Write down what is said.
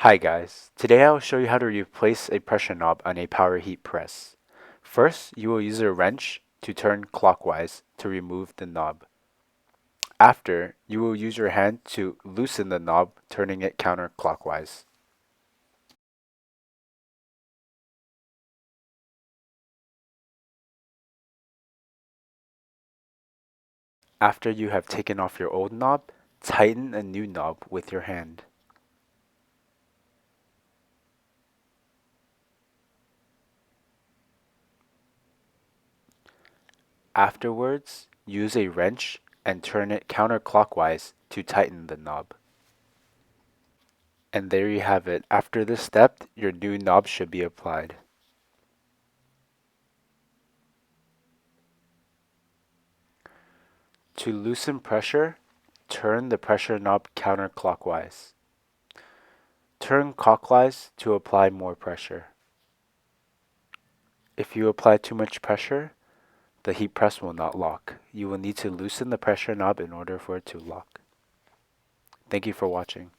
Hi guys, today I will show you how to replace a pressure knob on a power heat press. First, you will use a wrench to turn clockwise to remove the knob. After, you will use your hand to loosen the knob, turning it counterclockwise. After you have taken off your old knob, tighten a new knob with your hand. Afterwards, use a wrench and turn it counterclockwise to tighten the knob. And there you have it. After this step, your new knob should be applied. To loosen pressure, turn the pressure knob counterclockwise. Turn clockwise to apply more pressure. If you apply too much pressure, the heat press will not lock. You will need to loosen the pressure knob in order for it to lock. Thank you for watching.